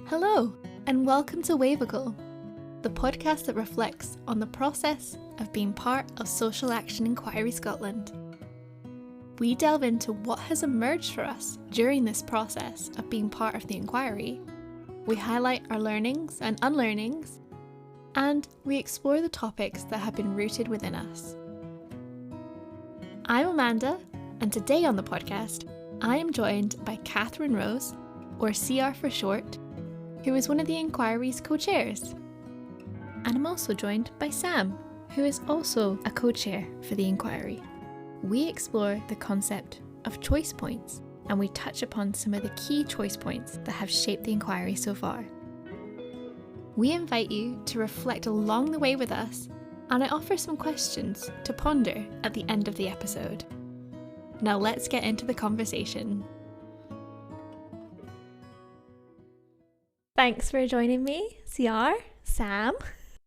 Hello, and welcome to Wavicle, the podcast that reflects on the process of being part of Social Action Inquiry Scotland. We delve into what has emerged for us during this process of being part of the inquiry. We highlight our learnings and unlearnings, and we explore the topics that have been rooted within us. I'm Amanda, and today on the podcast, I am joined by Catherine-Rose, or CR for short, who is one of the inquiry's co-chairs. And I'm also joined by Sam, who is also a co-chair for the inquiry. We explore the concept of choice points, and we touch upon some of the key choice points that have shaped the inquiry so far. We invite you to reflect along the way with us, and I offer some questions to ponder at the end of the episode. Now let's get into the conversation. Thanks for joining me, CR, Sam.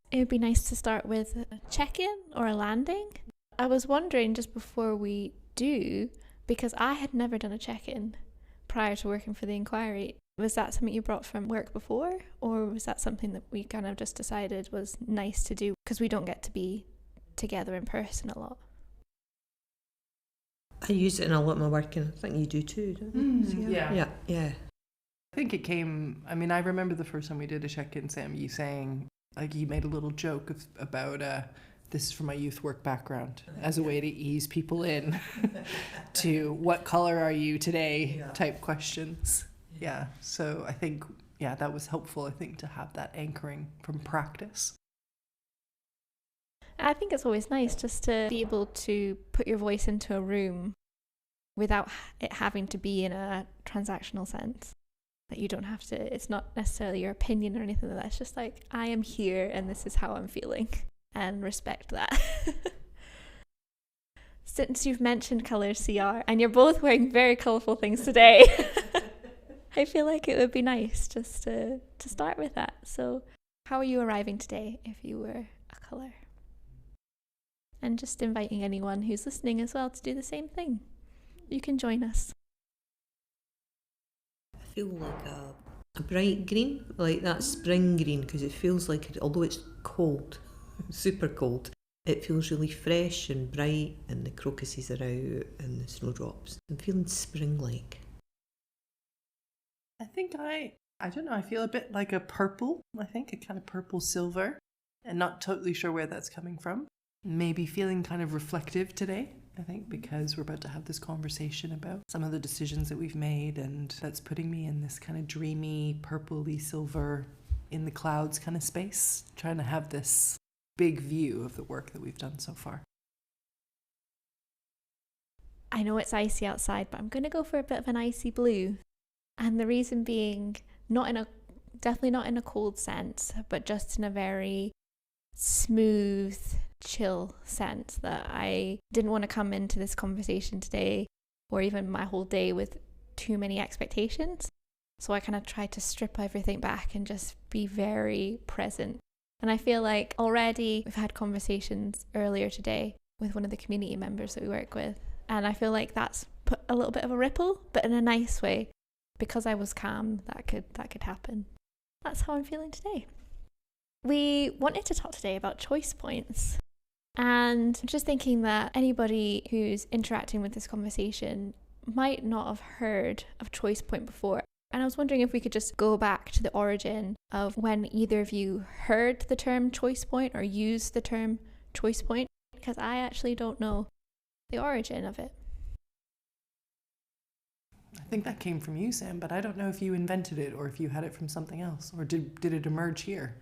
It would be nice to start with a check-in or a landing. I was wondering just before we do, because I had never done a check-in prior to working for the inquiry. Was that something you brought from work before, or was that something that we kind of just decided was nice to do because we don't get to be together in person a lot? I use it in a lot of my work, and I think you do too, don't you? Yeah. Yeah. I think it came, I remember the first time we did a check-in, Sam, you saying, like, you made a little joke about this is from my youth work background, as a way to ease people in to what color are you today type questions. Yeah, so I think, that was helpful, I think, to have that anchoring from practice. I think it's always nice just to be able to put your voice into a room without it having to be in a transactional sense. That you don't have to, it's not necessarily your opinion or anything like that. It's just like, I am here and this is how I'm feeling, and respect that. Since you've mentioned colours, CR, and you're both wearing very colourful things today, I feel like it would be nice just to start with that. So how are you arriving today if you were a colour? And just inviting anyone who's listening as well to do the same thing. You can join us. I feel like a bright green, like that spring green, because it feels like, although it's cold, super cold, it feels really fresh and bright, and the crocuses are out and the snowdrops. I'm feeling spring-like. I think I don't know, I feel a bit like a purple, I think, a kind of purple silver, and not totally sure where that's coming from. Maybe feeling kind of reflective today, I think, because we're about to have this conversation about some of the decisions that we've made, and that's putting me in this kind of dreamy, purpley silver, in the clouds kind of space, trying to have this big view of the work that we've done so far. I know it's icy outside, but I'm going to go for a bit of an icy blue. And the reason being, definitely not in a cold sense, but just in a very smooth, chill sense, that I didn't want to come into this conversation today or even my whole day with too many expectations. So I kind of tried to strip everything back and just be very present. And I feel like already we've had conversations earlier today with one of the community members that we work with, and I feel like that's put a little bit of a ripple, but in a nice way, because I was calm. That could happen. That's how I'm feeling today. We wanted to talk today about choice points, and I'm just thinking that anybody who's interacting with this conversation might not have heard of choice point before. And I was wondering if we could just go back to the origin of when either of you heard the term choice point or used the term choice point, because I actually don't know the origin of it. I think that came from you, Sam, but I don't know if you invented it or if you had it from something else, or did it emerge here?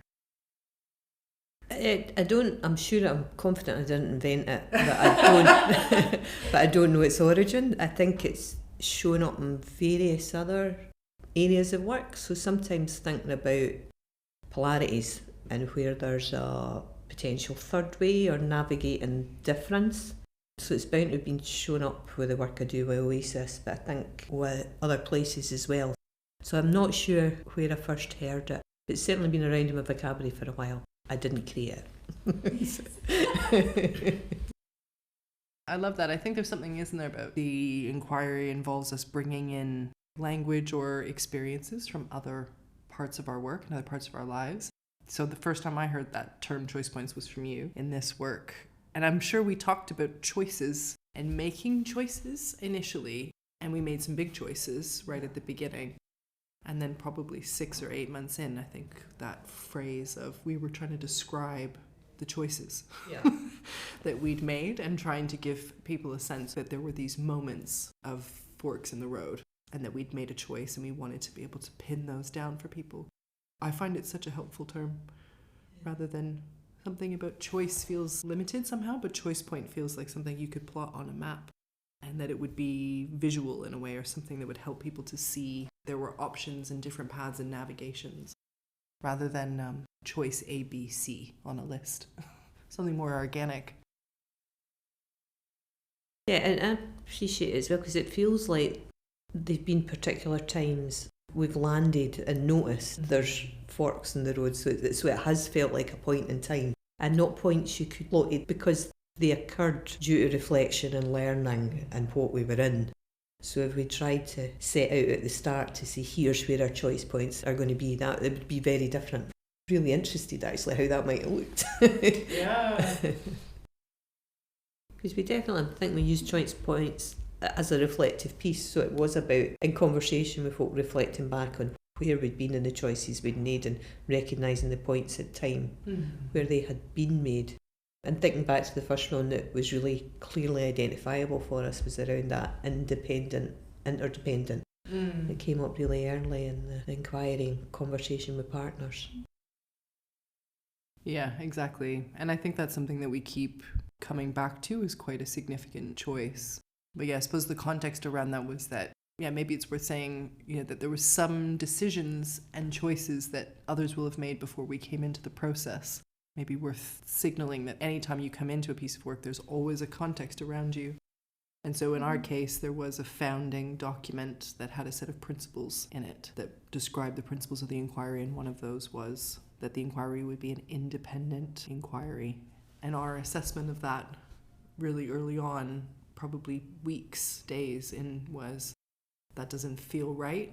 I'm sure, I'm confident I didn't invent it, but I don't, but I don't know its origin. I think it's shown up in various other areas of work. So sometimes thinking about polarities and where there's a potential third way or navigating difference. So it's bound to have been shown up with the work I do with Oasis, but I think with other places as well. So I'm not sure where I first heard it. It's certainly been around in my vocabulary for a while. I didn't create it. I love that. I think there's something, isn't there, about the inquiry involves us bringing in language or experiences from other parts of our work and other parts of our lives. So the first time I heard that term choice points was from you in this work. And I'm sure we talked about choices and making choices initially, and we made some big choices right at the beginning. And then probably 6 or 8 months in, I think that phrase of we were trying to describe the choices that we'd made and trying to give people a sense that there were these moments of forks in the road and that we'd made a choice and we wanted to be able to pin those down for people. I find it such a helpful term rather than something about choice feels limited somehow, but choice point feels like something you could plot on a map and that it would be visual in a way or something that would help people to see there were options and different paths and navigations rather than choice A, B, C on a list. Something more organic. Yeah, and I appreciate it as well because it feels like there've been particular times we've landed and noticed there's forks in the road, so it has felt like a point in time and not points you could plot it because they occurred due to reflection and learning and what we were in. So if we tried to set out at the start to say here's where our choice points are going to be, that it would be very different. Really interested actually how that might have looked. Yeah. Because we definitely, I think we used choice points as a reflective piece, so it was about in conversation with folk reflecting back on where we'd been and the choices we'd made and recognising the points in time where they had been made. And thinking back to the first one that was really clearly identifiable for us was around that independent, interdependent. It came up really early in the inquiry and conversation with partners. Yeah, exactly. And I think that's something that we keep coming back to is quite a significant choice. But yeah, I suppose the context around that was that, yeah, maybe it's worth saying, that there were some decisions and choices that others will have made before we came into the process. Maybe worth signaling that anytime you come into a piece of work, there's always a context around you. And so in our case, there was a founding document that had a set of principles in it that described the principles of the inquiry, and one of those was that the inquiry would be an independent inquiry. And our assessment of that really early on, probably weeks, days in, was that doesn't feel right.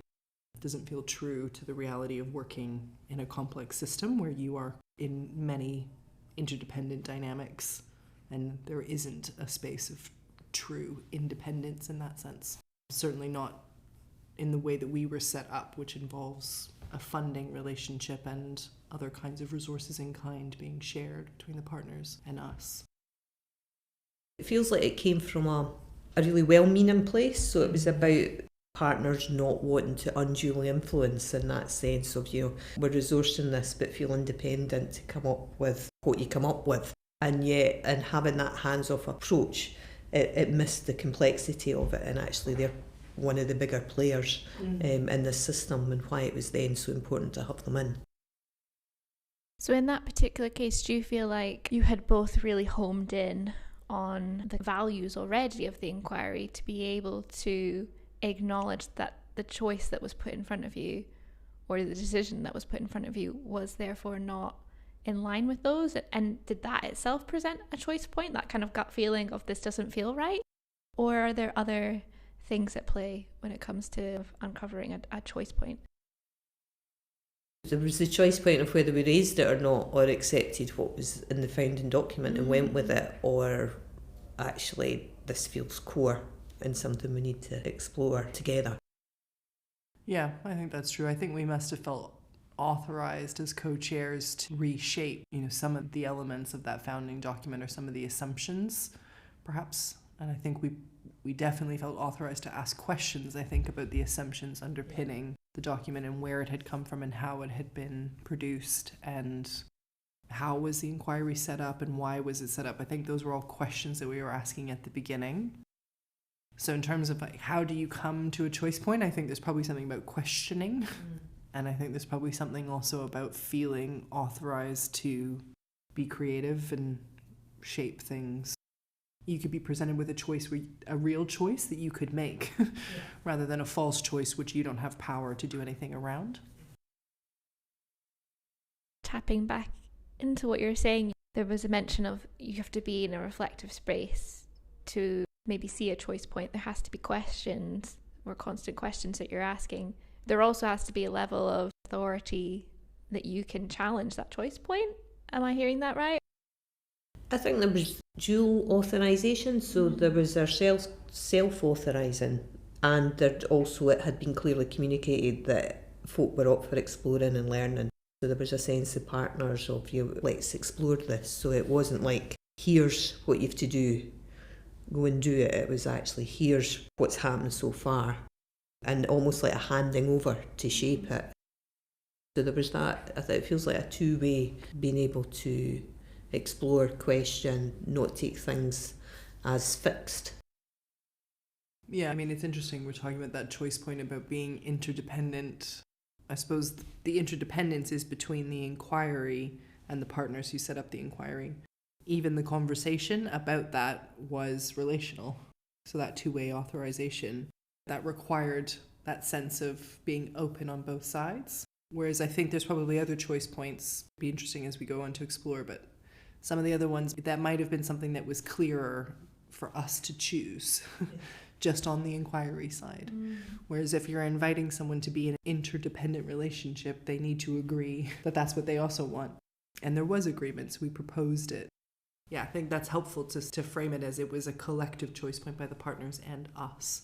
It doesn't feel true to the reality of working in a complex system where you are in many interdependent dynamics and there isn't a space of true independence in that sense. Certainly not in the way that we were set up, which involves a funding relationship and other kinds of resources in kind being shared between the partners and us. It feels like it came from a really well-meaning place, so it was about partners not wanting to unduly influence in that sense of, we're resourcing this but feel independent to come up with what you come up with. And yet, in having that hands-off approach, it missed the complexity of it, and actually they're one of the bigger players in this system and why it was then so important to have them in. So in that particular case, do you feel like you had both really homed in on the values already of the inquiry to be able to acknowledge that the choice that was put in front of you or the decision that was put in front of you was therefore not in line with those? And did that itself present a choice point, that kind of gut feeling of this doesn't feel right? Or are there other things at play when it comes to uncovering a choice point? There was the choice point of whether we raised it or not, or accepted what was in the founding document and went with it, or actually this feels core and something we need to explore together. Yeah, I think that's true. I think we must have felt authorized as co-chairs to reshape, some of the elements of that founding document or some of the assumptions, perhaps. And I think we definitely felt authorized to ask questions, I think, about the assumptions underpinning the document and where it had come from and how it had been produced and how was the inquiry set up and why was it set up. I think those were all questions that we were asking at the beginning. So in terms of how do you come to a choice point, I think there's probably something about questioning. And I think there's probably something also about feeling authorized to be creative and shape things. You could be presented with a real choice that you could make rather than a false choice which you don't have power to do anything around. Tapping back into what you're saying, there was a mention of you have to be in a reflective space to maybe see a choice point. There has to be questions or constant questions that you're asking. there also has to be a level of authority that you can challenge that choice point. Am I hearing that right? I think there was dual authorisation, so there was ourselves self-authorising, and there also it had been clearly communicated that folk were up for exploring and learning. So there was a sense of partners of, you, let's explore this. So it wasn't like, here's what you have to do, go and do it. It was actually, here's what's happened so far, and almost like a handing over to shape it. So there was that. I think it feels like a two-way, being able to explore, question, not take things as fixed. Yeah, I mean, it's interesting. We're talking about that choice point about being interdependent. I suppose the interdependence is between the inquiry and the partners who set up the inquiry. Even the conversation about that was relational. So that two-way authorization, that required that sense of being open on both sides. Whereas I think there's probably other choice points, be interesting as we go on to explore, but some of the other ones, that might have been something that was clearer for us to choose just on the inquiry side. Whereas if you're inviting someone to be in an interdependent relationship, they need to agree that that's what they also want. And there was agreement, so we proposed it. Yeah, I think that's helpful to frame it as it was a collective choice point by the partners and us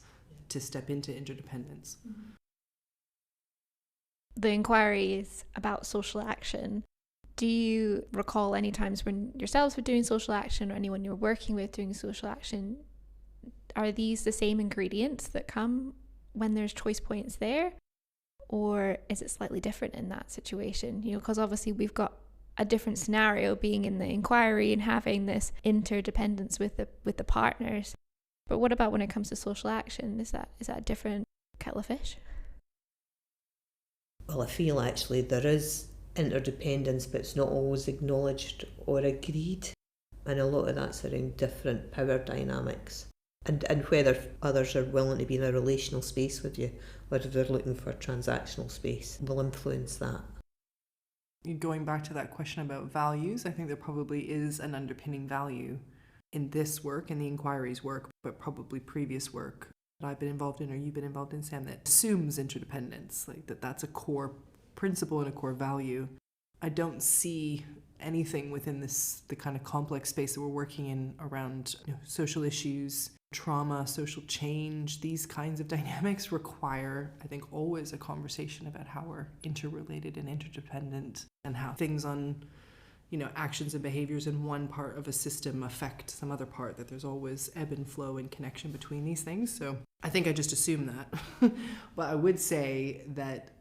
to step into interdependence. The inquiry is about social action. Do you recall any times when yourselves were doing social action or anyone you're working with doing social action? Are these the same ingredients that come when there's choice points there? Or is it slightly different in that situation? You know, because obviously we've got a different scenario being in the inquiry and having this interdependence with the partners. But what about when it comes to social action? Is that a different kettle of fish? Well, I feel actually there is interdependence, but it's not always acknowledged or agreed. And a lot of that's around different power dynamics. And whether others are willing to be in a relational space with you, whether they're looking for transactional space, will influence that. Going back to that question about values, I think there probably is an underpinning value in this work, in the inquiry's work, but probably previous work that I've been involved in or you've been involved in, Sam, that assumes interdependence, like that's a core principle and a core value. I don't see anything within the kind of complex space that we're working in around social issues, trauma, social change. These kinds of dynamics require, I think, always a conversation about how we're interrelated and interdependent, and how things on, actions and behaviors in one part of a system affect some other part, that there's always ebb and flow and connection between these things. So I think I just assume that. But I would say that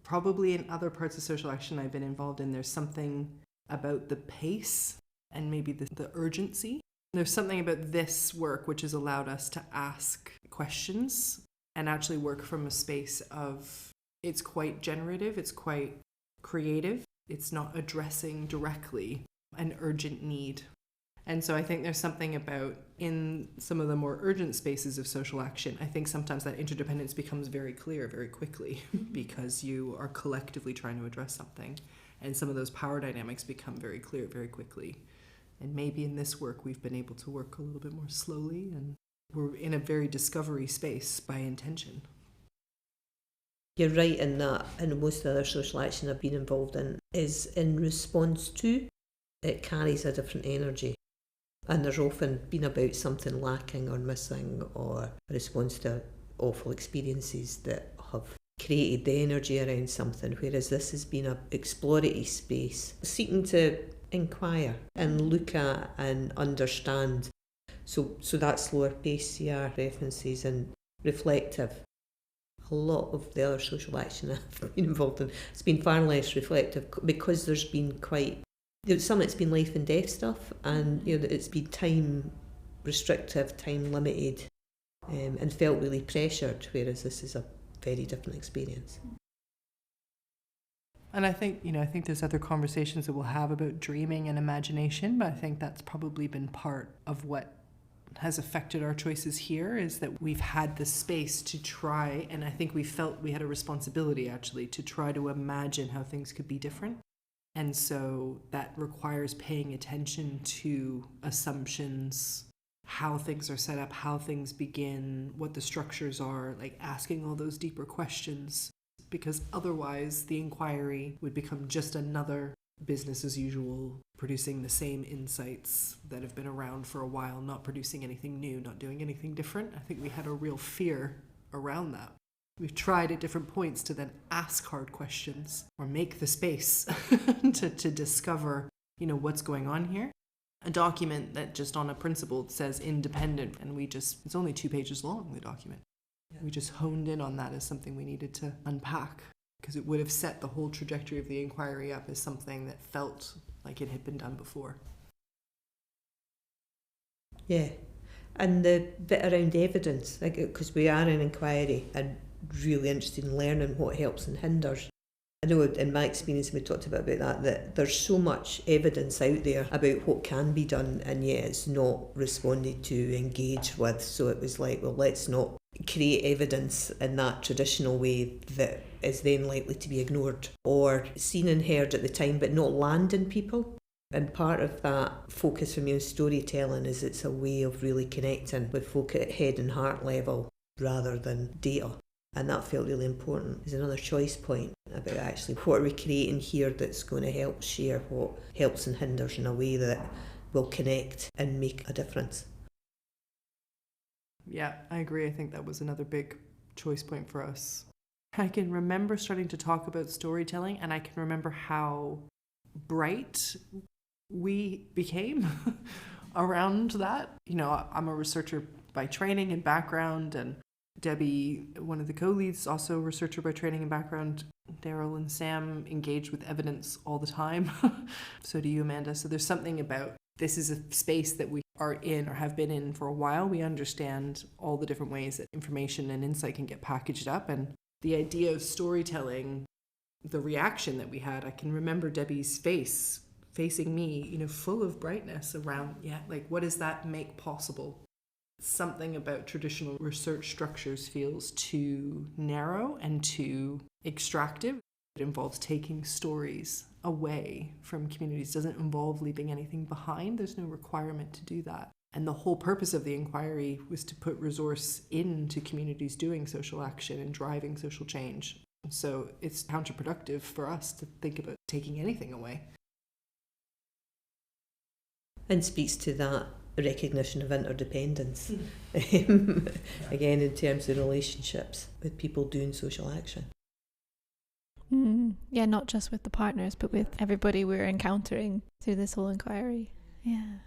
probably in other parts of social action I've been involved in, there's something about the pace and maybe the urgency. There's something about this work which has allowed us to ask questions and actually work from a space of, it's quite generative, it's quite creative, it's not addressing directly an urgent need. And so I think there's something about, in some of the more urgent spaces of social action, I think sometimes that interdependence becomes very clear very quickly because you are collectively trying to address something. And some of those power dynamics become very clear very quickly. And maybe in this work we've been able to work a little bit more slowly, and we're in a very discovery space by intention. You're right in that, and most of the other social action I've been involved in is in response to. It carries a different energy. And there's often been about something lacking or missing, or a response to awful experiences that have created the energy around something, whereas this has been an exploratory space, seeking to inquire and look at and understand. So that slower pace CR references and reflective. A lot of the other social action I've been involved in has been far less reflective, because there's been some of it's been life and death stuff, and it's been time restrictive, time limited, and felt really pressured, whereas this is a very different experience. And I think there's other conversations that we'll have about dreaming and imagination, but I think that's probably been part of what has affected our choices here, is that we've had the space to try, and I think we felt we had a responsibility actually to try to imagine how things could be different. And so that requires paying attention to assumptions, how things are set up, how things begin, what the structures are, like asking all those deeper questions, because otherwise the inquiry would become just another business as usual, producing the same insights that have been around for a while, not producing anything new, not doing anything different. I think we had a real fear around that. We've tried at different points to then ask hard questions or make the space to discover, what's going on here. A document that just on a principle says independent, and it's only 2 pages long, the document. Yeah. We just honed in on that as something we needed to unpack, because it would have set the whole trajectory of the inquiry up as something that felt like it had been done before. Yeah, and the bit around evidence, because we are an inquiry and really interested in learning what helps and hinders. I know in my experience, we talked about that there's so much evidence out there about what can be done, and yet it's not responded to, engaged with. So it was like, well, let's not create evidence in that traditional way that is then likely to be ignored or seen and heard at the time but not land in people. And part of that focus for me on storytelling is it's a way of really connecting with folk at head and heart level rather than data. And that felt really important. There's another choice point about actually what are we creating here that's going to help share what helps and hinders in a way that will connect and make a difference. Yeah, I agree. I think that was another big choice point for us. I can remember starting to talk about storytelling, and I can remember how bright we became around that. I'm a researcher by training and background, and Debbie, one of the co-leads, also a researcher by training and background. Daryl and Sam engage with evidence all the time. So do you, Amanda. So there's something about this is a space that we are in or have been in for a while. We understand all the different ways that information and insight can get packaged up. And the idea of storytelling, the reaction that we had, I can remember Debbie's face facing me, full of brightness around, what does that make possible? Something about traditional research structures feels too narrow and too extractive. It involves taking stories away from communities. It doesn't involve leaving anything behind. There's no requirement to do that. And the whole purpose of the inquiry was to put resource into communities doing social action and driving social change. So it's counterproductive for us to think about taking anything away. And speaks to that recognition of interdependence, again in terms of relationships with people doing social action. Yeah, not just with the partners, but with everybody we're encountering through this whole inquiry. Yeah.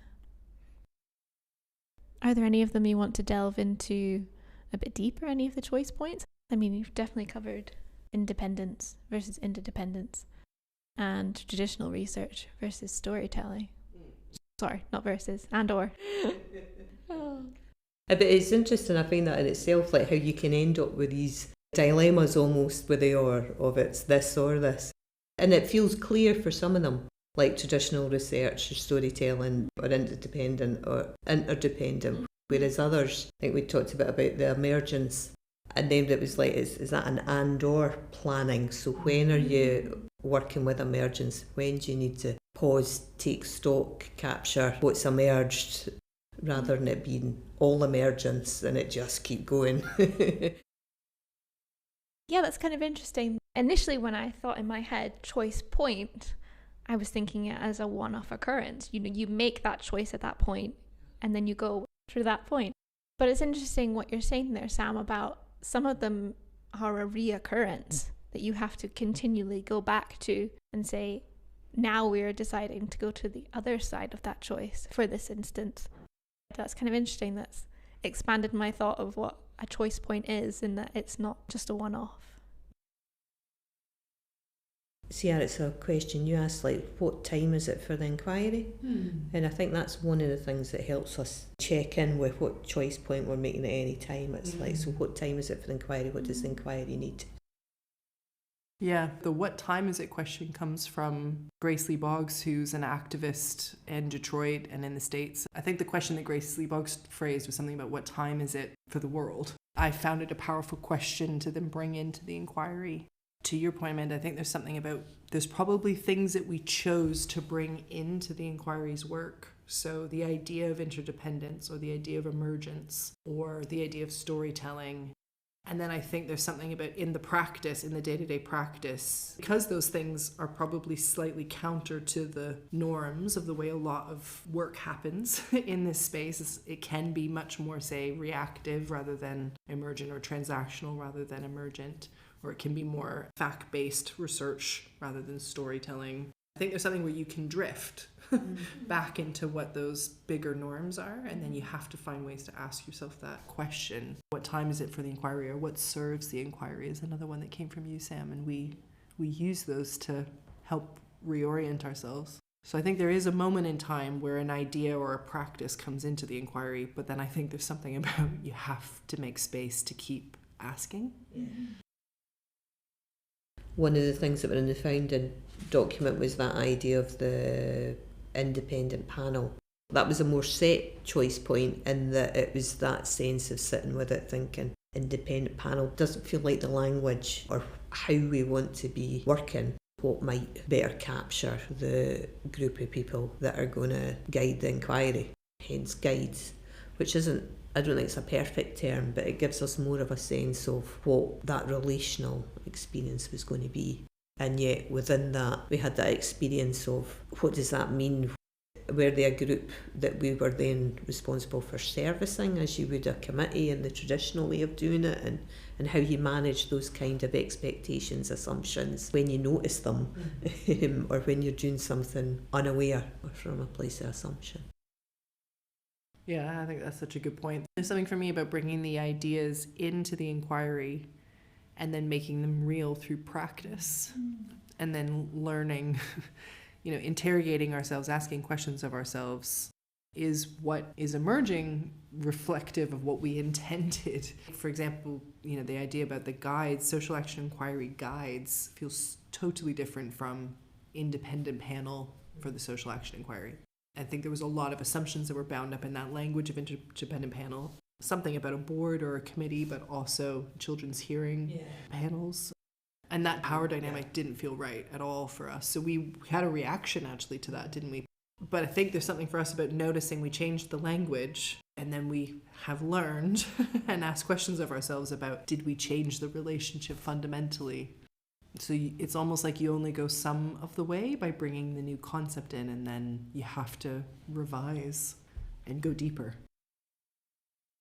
Are there any of them you want to delve into a bit deeper, any of the choice points? I mean, you've definitely covered independence versus interdependence and traditional research versus storytelling. Sorry, not versus, and or. But it's interesting, I find that in itself, like how you can end up with these dilemmas almost with the or of it's this or this. And it feels clear for some of them, like traditional research or storytelling or interdependent or interdependent, whereas others, I think we talked about the emergence, and then it was like, is that an and or planning? So when are you working with emergence? When do you need to pause, take stock, capture what's emerged, rather than it being all emergence and it just keep going? Yeah, that's kind of interesting. Initially, when I thought in my head choice point, I was thinking it as a one-off occurrence. You make that choice at that point and then you go through that point. But it's interesting what you're saying there, Sam, about some of them are a reoccurrence that you have to continually go back to and say, now we're deciding to go to the other side of that choice for this instance. That's kind of interesting. That's expanded my thought of what a choice point is, in that it's not just a one-off. See, it's a question you asked, like, what time is it for the inquiry? And I think that's one of the things that helps us check in with what choice point we're making at any time. It's like, so what time is it for the inquiry? What does the inquiry need? Yeah, the what time is it question comes from Grace Lee Boggs, who's an activist in Detroit and in the States. I think the question that Grace Lee Boggs phrased was something about what time is it for the world. I found it a powerful question to then bring into the inquiry To your point, Amanda, I think there's something about, there's probably things that we chose to bring into the inquiry's work. So the idea of interdependence, or the idea of emergence, or the idea of storytelling. And then I think there's something about in the practice, in the day-to-day practice, because those things are probably slightly counter to the norms of the way a lot of work happens in this space. It can be much more, say, reactive rather than emergent, or transactional rather than emergent, or it can be more fact-based research rather than storytelling. I think there's something where you can drift back into what those bigger norms are, and then you have to find ways to ask yourself that question. What time is it for the inquiry, or what serves the inquiry is another one that came from you, Sam, and we use those to help reorient ourselves. So I think there is a moment in time where an idea or a practice comes into the inquiry, but then I think there's something about you have to make space to keep asking. Yeah. One of the things that were in the founding document was that idea of the independent panel. That was a more set choice point, in that it was that sense of sitting with it thinking independent panel doesn't feel like the language or how we want to be working, what might better capture the group of people that are going to guide the inquiry, hence guides, which isn't, I don't think it's a perfect term, but it gives us more of a sense of what that relational experience was going to be. And yet within that, we had that experience of what does that mean? Were they a group that we were then responsible for servicing, as you would a committee in the traditional way of doing it, and how you manage those kind of expectations, assumptions, when you notice them, or when you're doing something unaware or from a place of assumption. Yeah, I think that's such a good point. There's something for me about bringing the ideas into the inquiry and then making them real through practice, and then learning, interrogating ourselves, asking questions of ourselves. Is what is emerging reflective of what we intended? For example, the idea about the guides, social action inquiry guides, feels totally different from independent panel for the social action inquiry. I think there was a lot of assumptions that were bound up in that language of independent panel. Something about a board or a committee, but also children's hearing panels. And that power dynamic didn't feel right at all for us. So we had a reaction actually to that, didn't we? But I think there's something for us about noticing we changed the language, and then we have learned and asked questions of ourselves about, did we change the relationship fundamentally? So it's almost like you only go some of the way by bringing the new concept in, and then you have to revise and go deeper.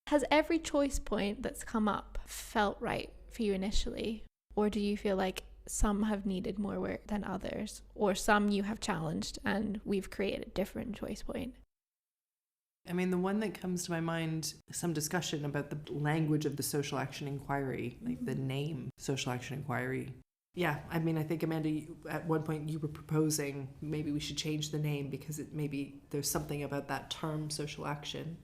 Has every choice point that's come up felt right for you initially? Or do you feel like some have needed more work than others? Or some you have challenged and we've created a different choice point? I mean, the one that comes to my mind, some discussion about the language of the social action inquiry, like the name social action inquiry. Yeah, I mean, I think, Amanda, at one point you were proposing maybe we should change the name because maybe there's something about that term social action.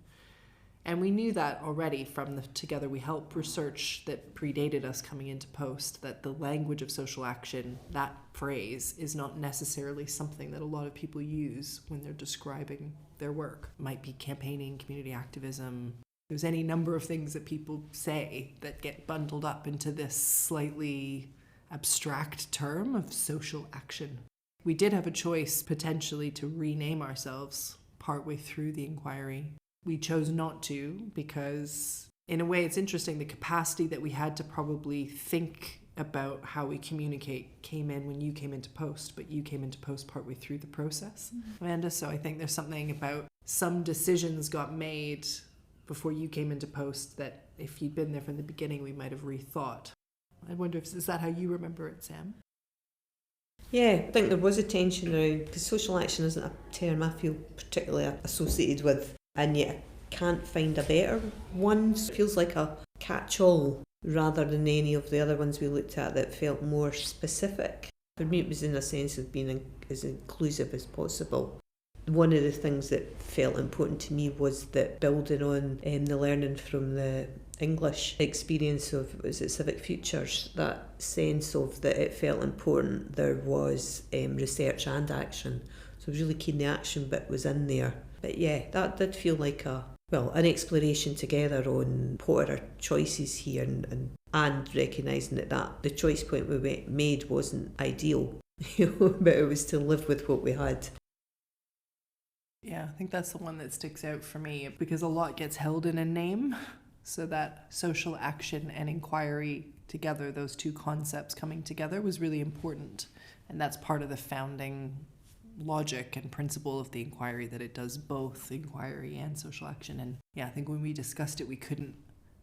And we knew that already from the Together We Help research that predated us coming into post, that the language of social action, that phrase, is not necessarily something that a lot of people use when they're describing their work. It might be campaigning, community activism. There's any number of things that people say that get bundled up into this slightly abstract term of social action. We did have a choice potentially to rename ourselves partway through the inquiry. We chose not to because, in a way, it's interesting, the capacity that we had to probably think about how we communicate came in when you came into post, but you came into post partway through the process, Amanda. So I think there's something about some decisions got made before you came into post that if you'd been there from the beginning, we might have rethought. I wonder if, is that how you remember it, Sam? Yeah, I think there was a tension around, because social action isn't a term I feel particularly associated with, and yet I can't find a better one. It feels like a catch-all rather than any of the other ones we looked at that felt more specific. For me, it was in a sense of being as inclusive as possible. One of the things that felt important to me was that building on the learning from the English experience of, was it Civic Futures, that sense of that it felt important there was research and action. So I was really keen the action bit was in there. But yeah, that did feel like an exploration together on what are our choices here and and recognising that the choice point we made wasn't ideal, but it was to live with what we had. Yeah, I think that's the one that sticks out for me because a lot gets held in a name. So that social action and inquiry together, those two concepts coming together, was really important. And that's part of the founding logic and principle of the inquiry, that it does both inquiry and social action. And yeah, I think when we discussed it, we couldn't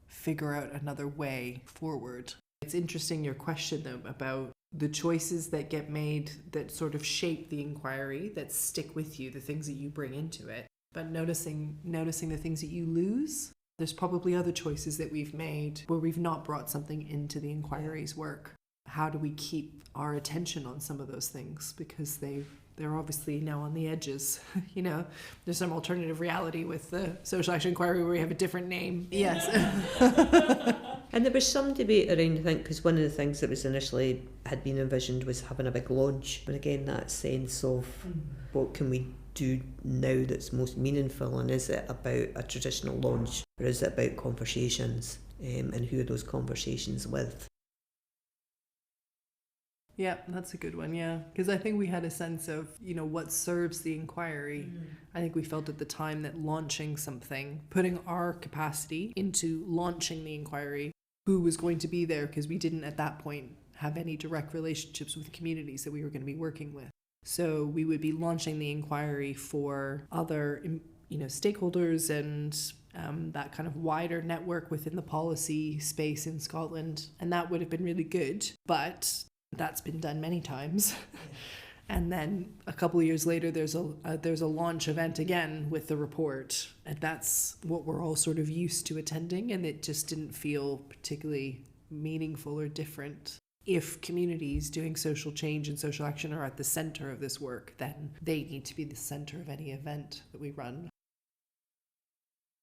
figure out another way forward. It's interesting, your question though about the choices that get made that sort of shape the inquiry, that stick with you, the things that you bring into it, but noticing the things that you lose. There's probably other choices that we've made where we've not brought something into the inquiry's work. How do we keep our attention on some of those things? Because they're obviously now on the edges. There's some alternative reality with the social action inquiry where we have a different name. Yes. And there was some debate around, I think, because one of the things that was initially had been envisioned was having a big launch. And again, that sense of what can we do now that's most meaningful, and is it about a traditional launch or is it about conversations, and who are those conversations with? Yeah, that's a good one, yeah. Because I think we had a sense of, what serves the inquiry. I think we felt at the time that launching something, putting our capacity into launching the inquiry, who was going to be there, because we didn't at that point have any direct relationships with communities that we were going to be working with. So we would be launching the inquiry for other, stakeholders and that kind of wider network within the policy space in Scotland. And that would have been really good, but that's been done many times. And then a couple of years later, there's a launch event again with the report. And that's what we're all sort of used to attending. And it just didn't feel particularly meaningful or different. If communities doing social change and social action are at the center of this work, then they need to be the center of any event that we run.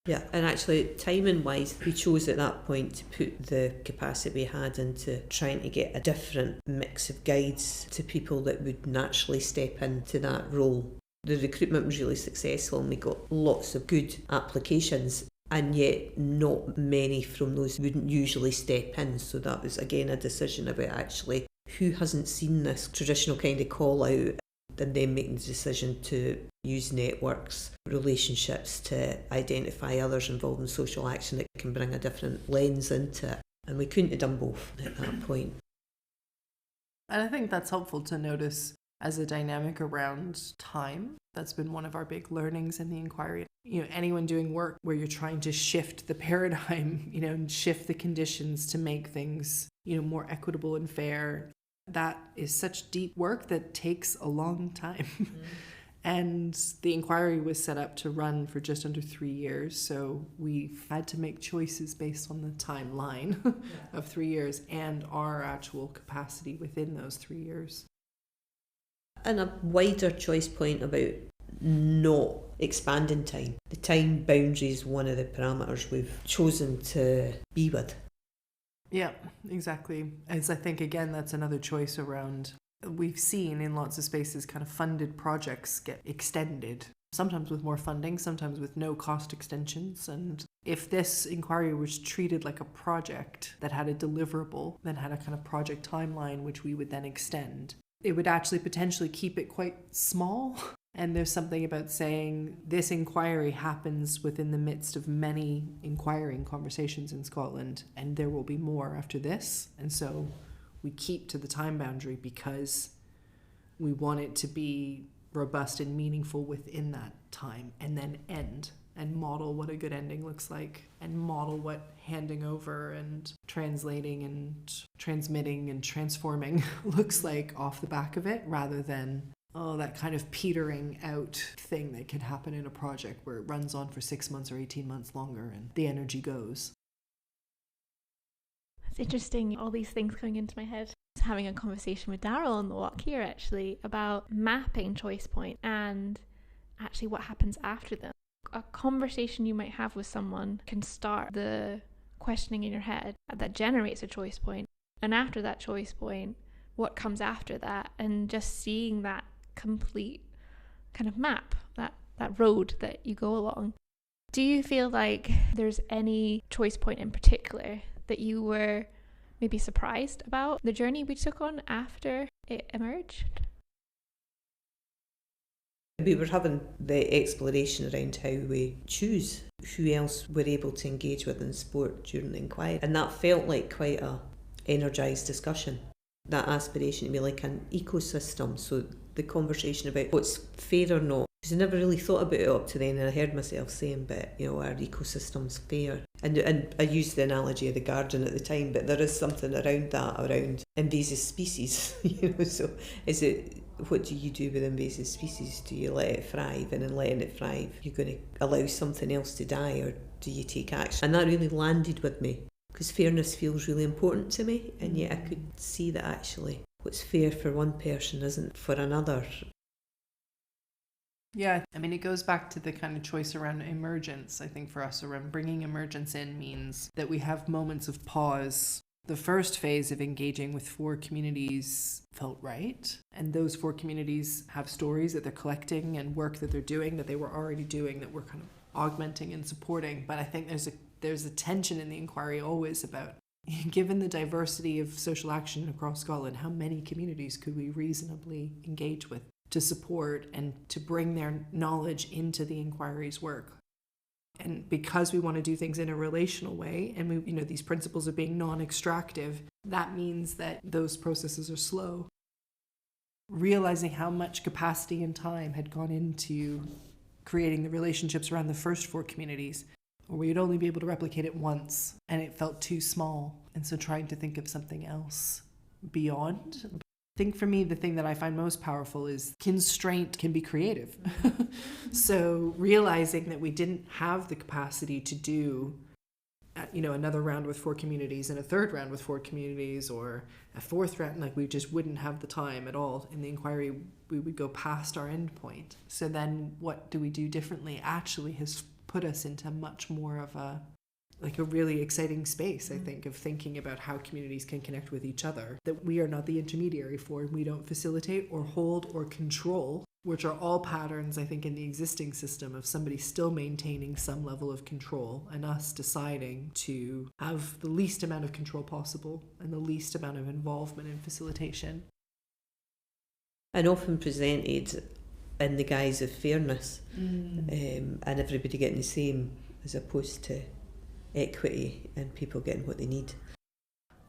Yeah, and actually, timing-wise, we chose at that point to put the capacity we had into trying to get a different mix of guides to people that would naturally step into that role. The recruitment was really successful and we got lots of good applications, and yet not many from those wouldn't usually step in. So that was, again, a decision about actually who hasn't seen this traditional kind of call out, and then making the decision to use networks, relationships to identify others involved in social action that can bring a different lens into it. And we couldn't have done both at that point. And I think that's helpful to notice as a dynamic around time. That's been one of our big learnings in the inquiry. Anyone doing work where you're trying to shift the paradigm, and shift the conditions to make things, more equitable and fair, that is such deep work that takes a long time. And the inquiry was set up to run for just under 3 years. So we've had to make choices based on the timeline of 3 years and our actual capacity within those 3 years. And a wider choice point about not expanding time. The time boundary is one of the parameters we've chosen to be with. Yeah, exactly. As I think, again, that's another choice around, we've seen in lots of spaces kind of funded projects get extended, sometimes with more funding, sometimes with no cost extensions. And if this inquiry was treated like a project that had a deliverable, then had a kind of project timeline, which we would then extend, it would actually potentially keep it quite small. And there's something about saying this inquiry happens within the midst of many inquiring conversations in Scotland, and there will be more after this. And so we keep to the time boundary because we want it to be robust and meaningful within that time, and then end and model what a good ending looks like, and model what handing over and translating and transmitting and transforming looks like off the back of it, rather than that kind of petering out thing that can happen in a project where it runs on for 6 months or 18 months longer and the energy goes. It's interesting, all these things coming into my head. I was having a conversation with Daryl on the walk here actually about mapping choice point and actually what happens after them. A conversation you might have with someone can start the questioning in your head that generates a choice point, and after that choice point, what comes after that, and just seeing that complete kind of map, that road that you go along. Do you feel like there's any choice point in particular that you were maybe surprised about the journey we took on after it emerged? We were having the exploration around how we choose who else we're able to engage with in sport during the inquiry, and that felt like quite a energised discussion. That aspiration to be like an ecosystem, so the conversation about what's fair or not, because I never really thought about it up to then, and I heard myself saying, but our ecosystem's fair. And I used the analogy of the garden at the time, but there is something around that, around invasive species, so is it, what do you do with invasive species? Do you let it thrive, and in letting it thrive, you're going to allow something else to die, or do you take action? And that really landed with me, because fairness feels really important to me, and yet I could see that actually what's fair for one person isn't for another. Yeah, I mean, it goes back to the kind of choice around emergence. I think for us, around bringing emergence in means that we have moments of pause. The first phase of engaging with 4 communities felt right, and those 4 communities have stories that they're collecting and work that they're doing that they were already doing that we're kind of augmenting and supporting. But I think there's a tension in the inquiry always about, given the diversity of social action across Scotland, how many communities could we reasonably engage with to support and to bring their knowledge into the inquiry's work? And because we want to do things in a relational way, and we, these principles of being non-extractive, that means that those processes are slow. Realizing how much capacity and time had gone into creating the relationships around the first 4 communities, or we'd only be able to replicate it once, and it felt too small. And so trying to think of something else beyond. I think for me, the thing that I find most powerful is constraint can be creative. So realizing that we didn't have the capacity to do, another round with 4 communities and a third round with 4 communities, or a fourth round, like we just wouldn't have the time at all. In the inquiry, we would go past our end point. So then what do we do differently actually has put us into much more of a really exciting space, I think, of thinking about how communities can connect with each other, that we are not the intermediary for, and we don't facilitate or hold or control, which are all patterns, I think, in the existing system of somebody still maintaining some level of control and us deciding to have the least amount of control possible and the least amount of involvement in facilitation. And often presented in the guise of fairness, and everybody getting the same, as opposed to equity and people getting what they need.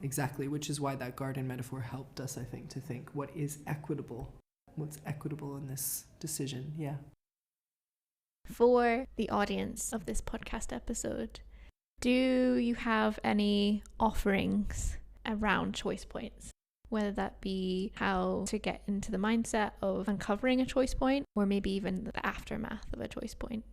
Exactly, which is why that garden metaphor helped us, I think, to think what is equitable. What's equitable in this decision? Yeah. For the audience of this podcast episode, do you have any offerings around choice points? Whether that be how to get into the mindset of uncovering a choice point, or maybe even the aftermath of a choice point.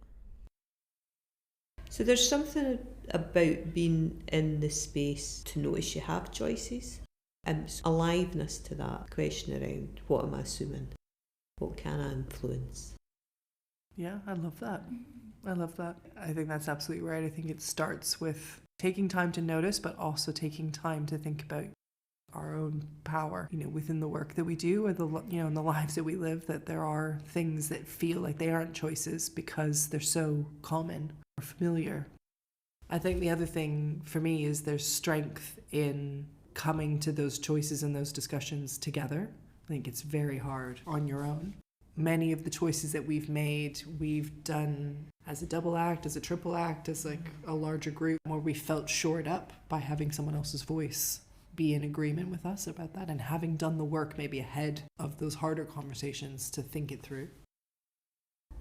So there's something about being in the space to notice you have choices, and aliveness to that question around what am I assuming, what can I influence. Yeah, I love that. I think that's absolutely right. I think it starts with taking time to notice, but also taking time to think about our own power, within the work that we do, or in the lives that we live, that there are things that feel like they aren't choices because they're so common or familiar. I think the other thing for me is there's strength in coming to those choices and those discussions together. I think it's very hard on your own. Many of the choices that we've made, we've done as a double act, as a triple act, as like a larger group, where we felt shored up by having someone else's voice be in agreement with us about that, and having done the work maybe ahead of those harder conversations to think it through.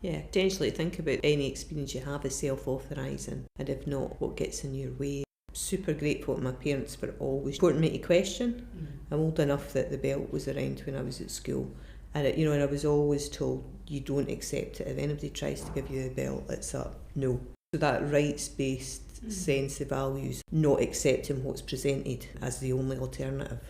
Yeah, potentially think about any experience you have as self-authorising, and if not, what gets in your way. Super grateful to my parents for always putting me to question. I'm old enough that the belt was around when I was at school, and and I was always told, you don't accept it. If anybody tries to give you the belt, it's a no. So that rights-based sense of values, not accepting what's presented as the only alternative.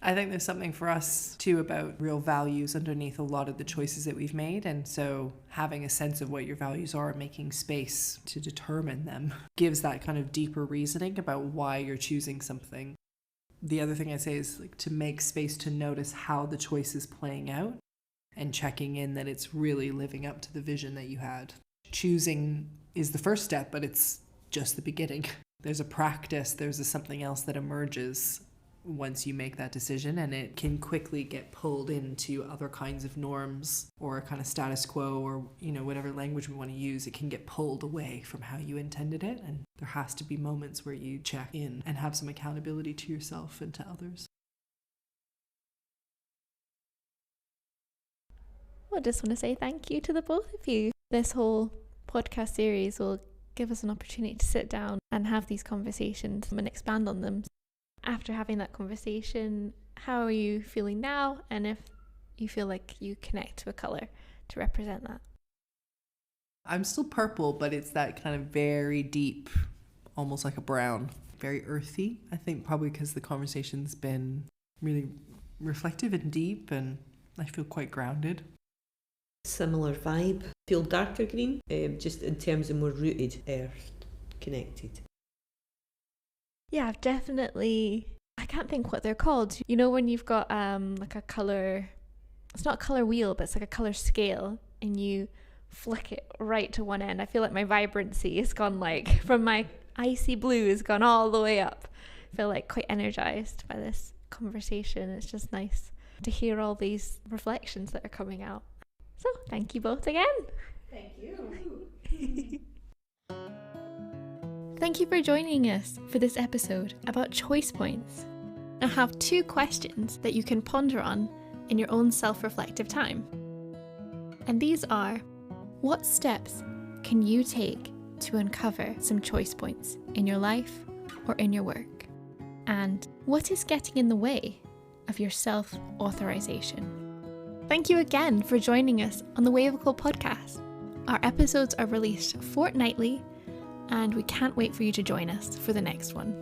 I think there's something for us too about real values underneath a lot of the choices that we've made, and so having a sense of what your values are and making space to determine them gives that kind of deeper reasoning about why you're choosing something. The other thing I say is to make space to notice how the choice is playing out and checking in that it's really living up to the vision that you had. Choosing is the first step, but it's just the beginning. There's a practice, there's a something else that emerges once you make that decision, and it can quickly get pulled into other kinds of norms or a kind of status quo, or whatever language we want to use. It can get pulled away from how you intended it, and there has to be moments where you check in and have some accountability to yourself and to others. Well, I just want to say thank you to the both of you. This whole podcast series will give us an opportunity to sit down and have these conversations and expand on them. After having that conversation, how are you feeling now? And if you feel like you connect to a colour to represent that? I'm still purple, but it's that kind of very deep, almost like a brown, very earthy. I think probably because the conversation's been really reflective and deep, and I feel quite grounded. Similar vibe. Feel darker green, just in terms of more rooted, earth, connected. Yeah, I've definitely, I can't think what they're called. When you've got like a colour, it's not a colour wheel, but it's like a colour scale, and you flick it right to one end. I feel like my vibrancy has gone, like, from my icy blue has gone all the way up. I feel like quite energised by this conversation. It's just nice to hear all these reflections that are coming out. So thank you both again. Thank you. Thank you for joining us for this episode about choice points. I have 2 questions that you can ponder on in your own self-reflective time. And these are, what steps can you take to uncover some choice points in your life or in your work? And what is getting in the way of your self-authorization? Thank you again for joining us on the Wavical podcast. Our episodes are released fortnightly, and we can't wait for you to join us for the next one.